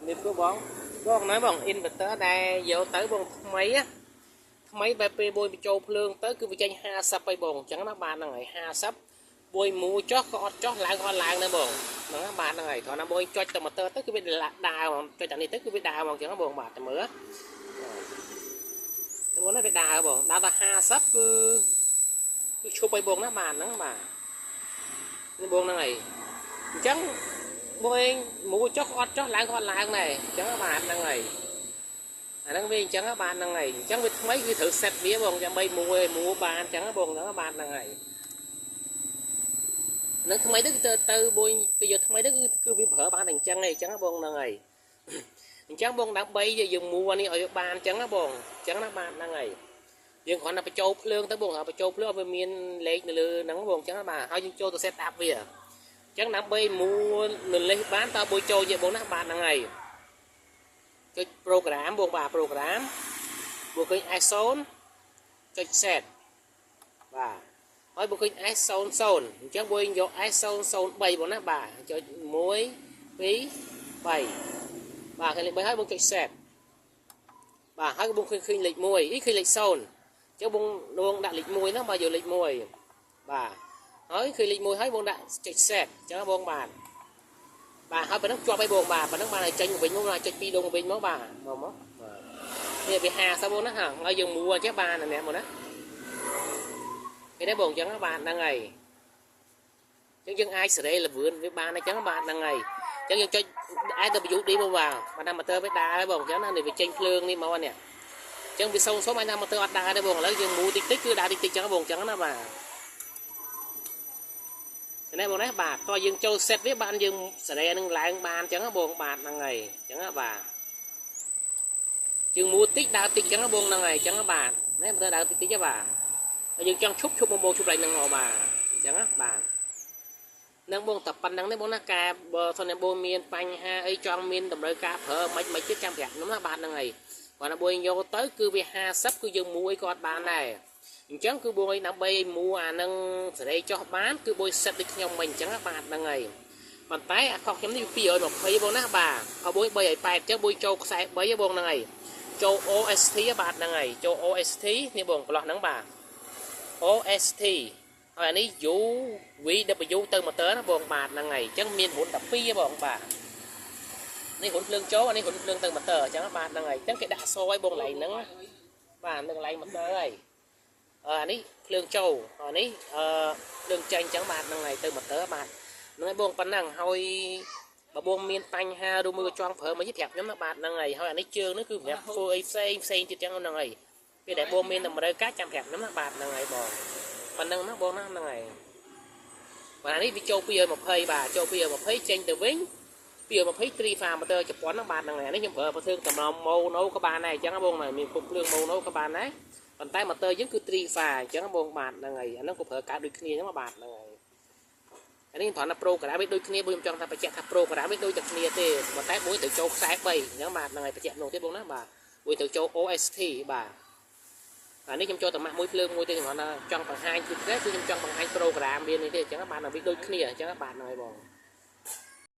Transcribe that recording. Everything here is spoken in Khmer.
មានព្រោះបងnóiបង inverter ដែលយកទៅបងថ្មីáថ្មីបែបពេលមួយបញ្ចូលភ្លើងទៅគឺវាចេញ50ហើយបងអញ្ចឹងណាបានហ្នឹងហើយ50មួយមូចុះក៏អត់ចុះឡើងក៏ឡើងដែរបងហ្នឹងណាបានហ្នឹងហើយគ្រាន់តែមួយចុចទៅ motor ទៅគឺវាដើរហ្មងចុចតានេះទៅគឺវាដើរហ្មងអញ្ចឹងបងបាទតែមើលទៅមើលណាវាដើរបងដើរតែ50គឺឈប់ឲ្យបងណាបានហ្នឹងបាទនេះបងហ្នឹងហើយអញ្ចឹងមួយមូចុះអត់ចុះឡើងក៏អត់ឡើងដែរអញ្ចឹងបាទហ្នឹងហើយអាហ្នឹងវាអញ្ចឹងបានហ្នឹងហើយអញ្ចឹងវាថ្មីគឺត្រូវ set វាបងដើម្បីមូបានអញ្ចឹងបងហ្នឹងបានហ្នឹងហើយនឹងថ្មីទៅគឺទៅមួយពេលយកថ្មីទៅគឺវាប្រើបានតែអញ្ចឹងឯងអញ្ចឹងបងហ្នឹងហើយអញ្ចឹងបងដើម្បីយើងមូអានេះឲ្យបានអញ្ចឹងណាបងអញ្ចឹងណាបានហ្នឹងហើយយើងគ្រាន់តែបញ្ចូលភ្លើងទៅបងបញ្ចូលភ្លើងឲ្យវាមានលេខនៅលើហ្នឹងបងអញ្ចឹងបាទហើយយើងចូលទៅ set up វាអញ្ចឹងដើម្បីមូនៅលេខបានតើបុយចូលជាបងណាបានហ្នឹងហើយចុច program បងបាទ program បើឃើញ S0 ចុច set បាទហើយបើឃើញ S00 អញ្ចឹងបុយយក S003 បងណាបាទចុច1 2 3បាទឃើញលេខ3ហើយបងចុច set បាទហើយបងឃើញលេខ1ឃើញលេខ0អញ្ចឹងបងដាក់លេខ1ហ្នឹងបាទយកលេខ1បាទហើយឃើញលេខ1ហើយបងដាក់ចុច set អញ្ចឹងបងបាទហើយប៉ុណ្ណឹងជាប់ឲ្យបងបាទប៉ុណ្ណឹងបានឲ្យចេញវិញមកចុច2ដងវិញមកបាទមកនេះវា50បងណាហើយយើងមួអញ្ចឹងបានណែមកណាគេដែរបងអញ្ចឹងបាទហ្នឹងហើយអញ្ចឹងយើងអាចសេរីលឿនវាបានអញ្ចឹងបាទហ្នឹងហើយអញ្ចឹងយើងចុច AWD មកបាទតាម motor វាដើរហើយបងអញ្ចឹងណានេះវាចេញភ្លើងនេះមកនេះអញ្ចឹងវាសុំឲ្យតាម motor អត់ដើរទេបងឥឡូវយើងមូតិចតិចគឺដើរតិចតិចអញ្ចឹងបងអញ្ចឹងណាបាទនេះបងណាបាទតោះយើងចូល set វាបានយើងសេរីនឹងឡើងបានអញ្ចឹងបងបាទហ្នឹងហើយអញ្ចឹងបាទយើងមូតិចដើរតិចអញ្ចឹងបងហ្នឹងហើយអញ្ចឹងបាទនេះ motor ដើរតិចតិចបាទហើយយើងចង់ឈប់បងឈប់ឡើងហ្នឹងមកបាទអញ្ចឹងណាបាទនឹងបងតែប៉ុណ្្នឹងទេបងណាការបើសិនបងមានបញ្ហាអីចង់មានតម្រូវការប្រើមិនទៀតចាំប្រាប់ខ្ញុំណាបាទហ្នឹងហើយគាត់ថាបងយកទៅគឺវា50គឺយើងមូអីក៏អត់បានដែរអញ្ចឹងគឺបងដើម្បីមូអានឹងសេរីចោះបានគឺបងសិតដូចខ្ញុំមិញអញ្ចឹងបាទហ្នឹងហើយប៉ុន្តែអាខុសខ្ញុំនេះ220បងណាបាទហើយបង380អញ្ចឹងបងចូលខ្សែ3បងហ្នឹងហើយចូល OST បាទហ្នឹងហើយចូល OST នេះបងប្រឡោះហ្នឹងបាទ OST ហើយអានេះ UVW ទៅ motor ណាបងបាទហ្នឹងហើយអញ្ចឹងមានហ៊ុន12បងបាទនេះហ៊ុនភ្លើងចូលអានេះហ៊ុនភ្លើងទៅ motor អញ្ចឹងបាទហ្នឹងហើយអញ្ចឹងគេដាក់សឲ្យបងឡៃហ្នឹងបាទនឹងឡៃ motor ហើយអានេះភ្លើងចូលអានេះភ្លើងចេញអញ្ចឹងបាទហ្នឹងហើយទៅ motor បាទហ្នឹងហើយបងប៉ុណ្ណឹងហើយបើបងមានបញ្ហាឬមួយក៏ចង់ប្រើមកប្រាប់ខ្ញុំណាបាទហ្នឹងហើយហើយអានេះជើងនេះគឺប្រាប់ធ្វើអីផ្សេងទៀតអញ្ចឹងហ្នឹងហើយពេលដែលបងមានតម្រូវការចាំប្រាប់ខ្ញុំណាបាទហ្នឹងហើយបងប៉ុណ្ណឹងណាបងណាហ្នឹងហើយបាទនេះវាចូល220បាទចូល220ចេញទៅវិញ220 3 pha motor ជប៉ុនហ្នឹងបាទហ្នឹងហើយនេះខ្ញុំប្រើប្រធើងតំណម៉ូណូក៏បានដែរអញ្ចឹងបងណាមានពុកភ្លើងម៉ូណូក៏បានដែរប៉ុន្តែ motor យើងគឺ3 pha អញ្ចឹងបងបាទហ្នឹងហើយអាហ្នឹងក៏ប្រើការដូចគ្នាអញ្ចឹងបាទហ្នឹងហើយអានេះគ្រាន់តែ program វាដូចគ្នាខ្ញុំចង់ថាបញ្ជាក់ថា program វាដូចតែគ្នាទេប៉ុន្តែមួយត្រូវចូលខ្សែ3អញ្ចឹងបាទហ្នឹងហើយបញ្ជាក់នោះទេបងណាបាទមួយត្រូវចូល OST បាទអានេះខ្ញុំចូលតែម៉ាស់មួយភ្លើងមួយទេខ្ញុំថាចង់បង្ហាញគឺខ្ញុំចង់បង្ហាញ program មាននេះទេអញ្ចឹងបាទវាដូចគ្នាអញ្ចឹងបាទហ្នឹងហើយបង